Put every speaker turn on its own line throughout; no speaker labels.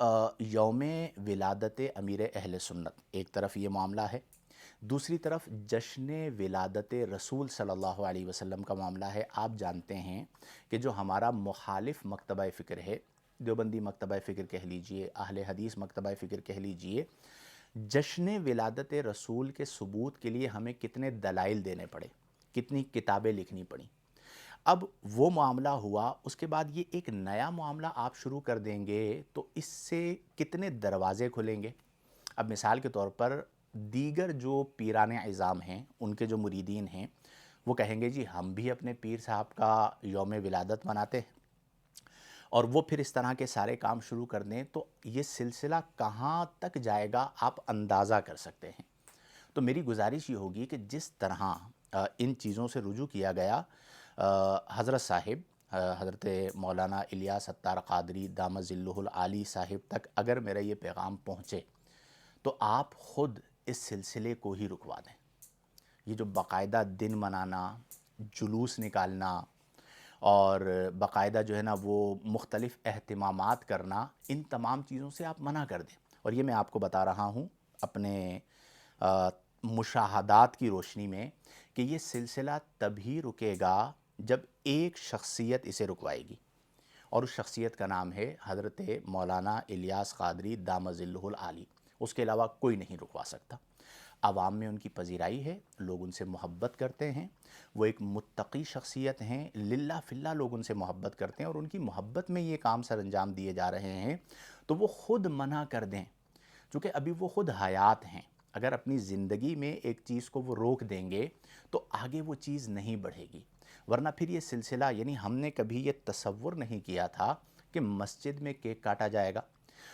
یوم ولادت امیر اہل سنت ایک طرف یہ معاملہ ہے، دوسری طرف جشن ولادت رسول صلی اللہ علیہ وسلم کا معاملہ ہے۔ آپ جانتے ہیں کہ جو ہمارا مخالف مکتبہ فکر ہے، دیوبندی مکتبہ فکر کہہ لیجئے، اہل حدیث مکتبہ فکر کہہ لیجئے، جشن ولادت رسول کے ثبوت کے لیے ہمیں کتنے دلائل دینے پڑے، کتنی کتابیں لکھنی پڑیں۔ اب وہ معاملہ ہوا، اس کے بعد یہ ایک نیا معاملہ آپ شروع کر دیں گے تو اس سے کتنے دروازے کھلیں گے۔ اب مثال کے طور پر دیگر جو پیران عظام ہیں، ان کے جو مریدین ہیں، وہ کہیں گے جی ہم بھی اپنے پیر صاحب کا یوم ولادت مناتے ہیں، اور وہ پھر اس طرح کے سارے کام شروع کر دیں تو یہ سلسلہ کہاں تک جائے گا آپ اندازہ کر سکتے ہیں۔ تو میری گزارش یہ ہوگی کہ جس طرح ان چیزوں سے رجوع کیا گیا، حضرت صاحب حضرت مولانا الیاس اتار قادری دامت ظلہ العالی صاحب تک اگر میرا یہ پیغام پہنچے تو آپ خود اس سلسلے کو ہی رکوا دیں۔ یہ جو باقاعدہ دن منانا، جلوس نکالنا اور باقاعدہ جو ہے نا وہ مختلف اہتمامات کرنا، ان تمام چیزوں سے آپ منع کر دیں۔ اور یہ میں آپ کو بتا رہا ہوں اپنے مشاہدات کی روشنی میں کہ یہ سلسلہ تبھی رکے گا جب ایک شخصیت اسے رکوائے گی، اور اس شخصیت کا نام ہے حضرت مولانا الیاس قادری دامت ظلہ العالی۔ اس کے علاوہ کوئی نہیں رکوا سکتا۔ عوام میں ان کی پذیرائی ہے، لوگ ان سے محبت کرتے ہیں، وہ ایک متقی شخصیت ہیں، للہ فی اللہ لوگ ان سے محبت کرتے ہیں، اور ان کی محبت میں یہ کام سر انجام دیے جا رہے ہیں تو وہ خود منع کر دیں، چونکہ ابھی وہ خود حیات ہیں۔ اگر اپنی زندگی میں ایک چیز کو وہ روک دیں گے تو آگے وہ چیز نہیں بڑھے گی، ورنہ پھر یہ سلسلہ، یعنی ہم نے کبھی یہ تصور نہیں کیا تھا کہ مسجد میں کیک کاٹا جائے گا،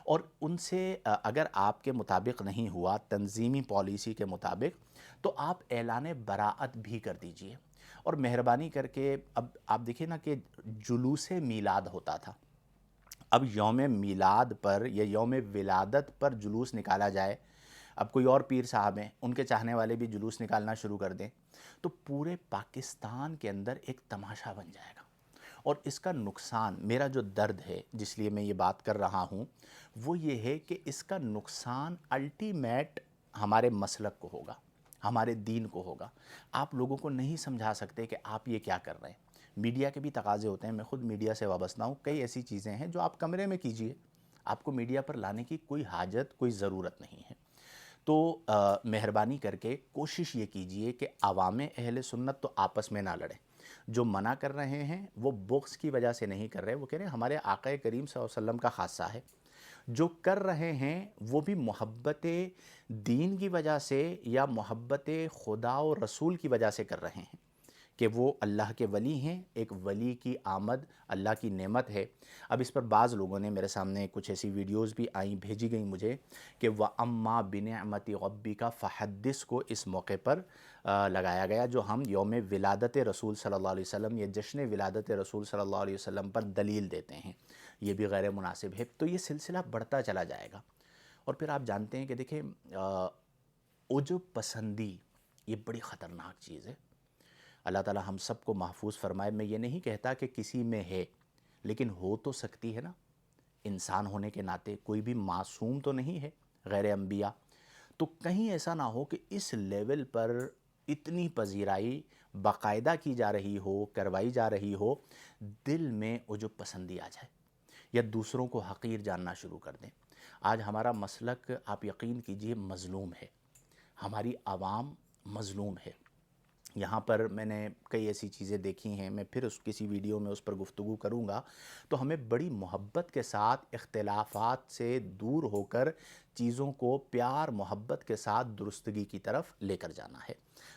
اور ان سے اگر آپ کے مطابق نہیں ہوا تنظیمی پالیسی کے مطابق تو آپ اعلان براعت بھی کر دیجئے۔ اور مہربانی کر کے اب آپ دیکھیں نا کہ جلوس میلاد ہوتا تھا، اب یوم میلاد پر یا یوم ولادت پر جلوس نکالا جائے، اب کوئی اور پیر صاحب ہیں ان کے چاہنے والے بھی جلوس نکالنا شروع کر دیں تو پورے پاکستان کے اندر ایک تماشا بن جائے گا۔ اور اس کا نقصان، میرا جو درد ہے جس لیے میں یہ بات کر رہا ہوں، وہ یہ ہے کہ اس کا نقصان الٹیمیٹ ہمارے مسلک کو ہوگا، ہمارے دین کو ہوگا۔ آپ لوگوں کو نہیں سمجھا سکتے کہ آپ یہ کیا کر رہے ہیں۔ میڈیا کے بھی تقاضے ہوتے ہیں، میں خود میڈیا سے وابستہ ہوں، کئی ایسی چیزیں ہیں جو آپ کمرے میں کیجئے، آپ کو میڈیا پر لانے کی کوئی حاجت، کوئی ضرورت نہیں ہے۔ تو مہربانی کر کے کوشش یہ کیجئے کہ عوام اہل سنت تو آپس میں نہ لڑیں۔ جو منع کر رہے ہیں وہ بغض کی وجہ سے نہیں کر رہے، وہ کہہ رہے ہیں ہمارے آقا کریم صلی اللہ علیہ وسلم کا خاصہ ہے۔ جو کر رہے ہیں وہ بھی محبت دین کی وجہ سے یا محبت خدا و رسول کی وجہ سے کر رہے ہیں کہ وہ اللہ کے ولی ہیں، ایک ولی کی آمد اللہ کی نعمت ہے۔ اب اس پر بعض لوگوں نے میرے سامنے کچھ ایسی ویڈیوز بھی آئیں، بھیجی گئیں مجھے کہ وَأَمَّا بِنِعْمَتِ رَبِّكَ فَحَدِّثْ کو اس موقع پر لگایا گیا، جو ہم یوم ولادت رسول صلی اللہ علیہ وسلم یا جشن ولادت رسول صلی اللہ علیہ وسلم پر دلیل دیتے ہیں، یہ بھی غیر مناسب ہے۔ تو یہ سلسلہ بڑھتا چلا جائے گا، اور پھر آپ جانتے ہیں کہ دیکھیں عجب پسندی یہ بڑی خطرناک چیز ہے۔ اللہ تعالی ہم سب کو محفوظ فرمائے۔ میں یہ نہیں کہتا کہ کسی میں ہے، لیکن ہو تو سکتی ہے نا، انسان ہونے کے ناطے کوئی بھی معصوم تو نہیں ہے، غیر انبیاء۔ تو کہیں ایسا نہ ہو کہ اس لیول پر اتنی پذیرائی باقاعدہ کی جا رہی ہو، کروائی جا رہی ہو، دل میں عجب پسندی آ جائے یا دوسروں کو حقیر جاننا شروع کر دیں۔ آج ہمارا مسلک آپ یقین کیجئے مظلوم ہے، ہماری عوام مظلوم ہے۔ یہاں پر میں نے کئی ایسی چیزیں دیکھی ہیں، میں پھر کسی ویڈیو میں اس پر گفتگو کروں گا، تو ہمیں بڑی محبت کے ساتھ اختلافات سے دور ہو کر چیزوں کو پیار محبت کے ساتھ درستگی کی طرف لے کر جانا ہے۔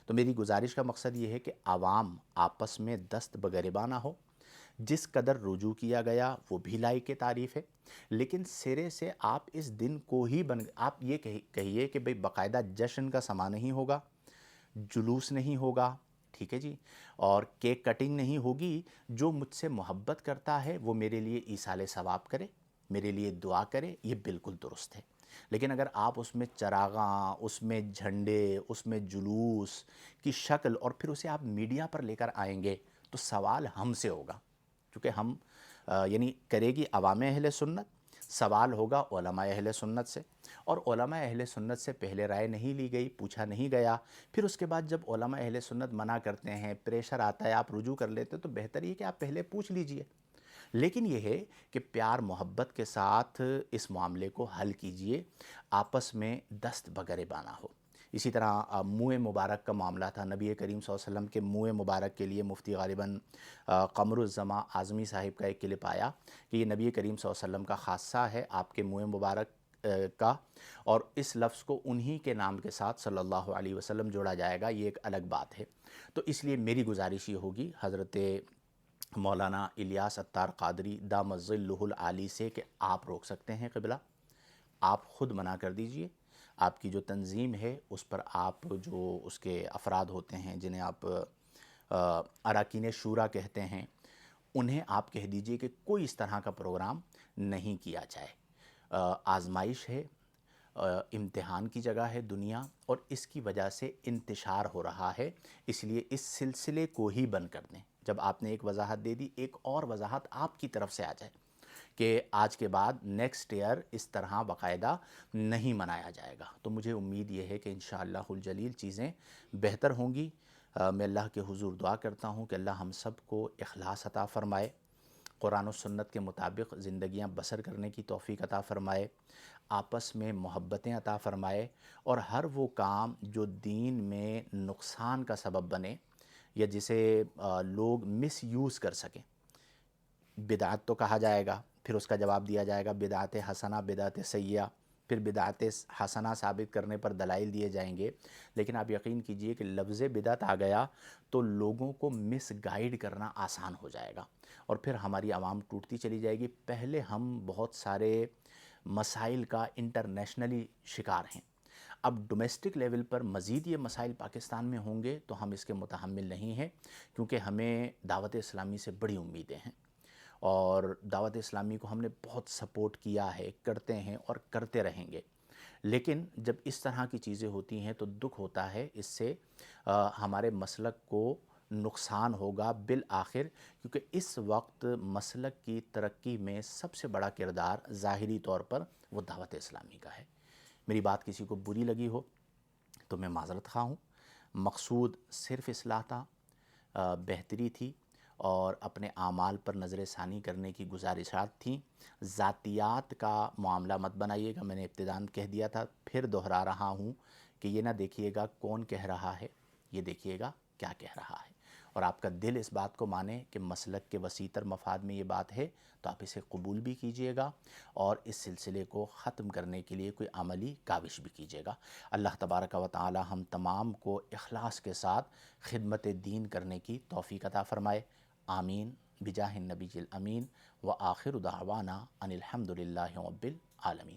تو میری گزارش کا مقصد یہ ہے کہ عوام آپس میں دست بگریباں نہ ہو۔ جس قدر رجوع کیا گیا وہ بھی لائق تعریف ہے، لیکن سرے سے آپ اس دن کو ہی آپ یہ کہیے کہ بھئی باقاعدہ جشن کا سما نہیں ہوگا، جلوس نہیں ہوگا، ٹھیک ہے جی، اور کیک کٹنگ نہیں ہوگی۔ جو مجھ سے محبت کرتا ہے وہ میرے لیے ایصال ثواب کرے، میرے لیے دعا کرے، یہ بالکل درست ہے۔ لیکن اگر آپ اس میں چراغاں، اس میں جھنڈے، اس میں جلوس کی شکل، اور پھر اسے آپ میڈیا پر لے کر آئیں گے تو سوال ہم سے ہوگا، کیونکہ ہم یعنی کرے گی عوام اہل سنت، سوال ہوگا علماء اہل سنت سے، اور علماء اہل سنت سے پہلے رائے نہیں لی گئی، پوچھا نہیں گیا، پھر اس کے بعد جب علماء اہل سنت منع کرتے ہیں، پریشر آتا ہے، آپ رجوع کر لیتے، تو بہتر یہ کہ آپ پہلے پوچھ لیجئے۔ لیکن یہ ہے کہ پیار محبت کے ساتھ اس معاملے کو حل کیجئے، آپس میں دست بگریبانہ ہو۔ اسی طرح منہ مبارک کا معاملہ تھا، نبی کریم صلی اللہ علیہ وسلم کے منہ مبارک کے لیے مفتی غالباً قمر الزما اعظمی صاحب کا ایک کلپ آیا کہ یہ نبی کریم صلی اللہ علیہ وسلم کا خاصہ ہے، آپ کے منہ مبارک کا، اور اس لفظ کو انہی کے نام کے ساتھ صلی اللہ علیہ وسلم جوڑا جائے گا، یہ ایک الگ بات ہے۔ تو اس لیے میری گزارش یہ ہوگی حضرت مولانا الیاس عطار قادری دامت ظلہ العالی سے کہ آپ روک سکتے ہیں قبلہ، آپ خود منع کر دیجئے، آپ کی جو تنظیم ہے اس پر آپ جو اس کے افراد ہوتے ہیں جنہیں آپ اراکین شورا کہتے ہیں، انہیں آپ کہہ دیجئے کہ کوئی اس طرح کا پروگرام نہیں کیا جائے۔ آزمائش ہے، امتحان کی جگہ ہے دنیا، اور اس کی وجہ سے انتشار ہو رہا ہے، اس لیے اس سلسلے کو ہی بند کر دیں۔ جب آپ نے ایک وضاحت دے دی، ایک اور وضاحت آپ کی طرف سے آ جائے کہ آج کے بعد نیکسٹ ایئر اس طرح باقاعدہ نہیں منایا جائے گا، تو مجھے امید یہ ہے کہ انشاءاللہ الجلیل چیزیں بہتر ہوں گی۔ میں اللہ کے حضور دعا کرتا ہوں کہ اللہ ہم سب کو اخلاص عطا فرمائے، قرآن و سنت کے مطابق زندگیاں بسر کرنے کی توفیق عطا فرمائے، آپس میں محبتیں عطا فرمائے، اور ہر وہ کام جو دین میں نقصان کا سبب بنے یا جسے لوگ مس یوز کر سکیں، بدعت تو کہا جائے گا، پھر اس کا جواب دیا جائے گا بدعت حسنہ بدعت سیئہ، پھر بدعت حسنہ ثابت کرنے پر دلائل دیے جائیں گے، لیکن آپ یقین کیجئے کہ لفظ بدعت آ گیا تو لوگوں کو مس گائیڈ کرنا آسان ہو جائے گا، اور پھر ہماری عوام ٹوٹتی چلی جائے گی۔ پہلے ہم بہت سارے مسائل کا انٹرنیشنلی شکار ہیں، اب ڈومیسٹک لیول پر مزید یہ مسائل پاکستان میں ہوں گے تو ہم اس کے متحمل نہیں ہیں، کیونکہ ہمیں دعوت اسلامی سے بڑی امیدیں ہیں، اور دعوت اسلامی کو ہم نے بہت سپورٹ کیا ہے، کرتے ہیں اور کرتے رہیں گے۔ لیکن جب اس طرح کی چیزیں ہوتی ہیں تو دکھ ہوتا ہے، اس سے ہمارے مسلک کو نقصان ہوگا بالآخر، کیونکہ اس وقت مسلک کی ترقی میں سب سے بڑا کردار ظاہری طور پر وہ دعوت اسلامی کا ہے۔ میری بات کسی کو بری لگی ہو تو میں معذرت خواہ ہوں، مقصود صرف اصلاح تھا، بہتری تھی، اور اپنے اعمال پر نظر ثانی کرنے کی گزارشات تھیں۔ ذاتیات کا معاملہ مت بنائیے گا، میں نے ابتداً کہہ دیا تھا، پھر دہرا رہا ہوں کہ یہ نہ دیکھیے گا کون کہہ رہا ہے، یہ دیکھیے گا کیا کہہ رہا ہے، اور آپ کا دل اس بات کو مانے کہ مسلک کے وسیع تر مفاد میں یہ بات ہے تو آپ اسے قبول بھی کیجئے گا، اور اس سلسلے کو ختم کرنے کے لیے کوئی عملی کاوش بھی کیجئے گا۔ اللہ تبارک و تعالی ہم تمام کو اخلاص کے ساتھ خدمت دین کرنے کی توفیق عطا فرمائے، آمین بجاہ النبی الامین، وآخر دعوانا ان الحمد للہ رب العالمین۔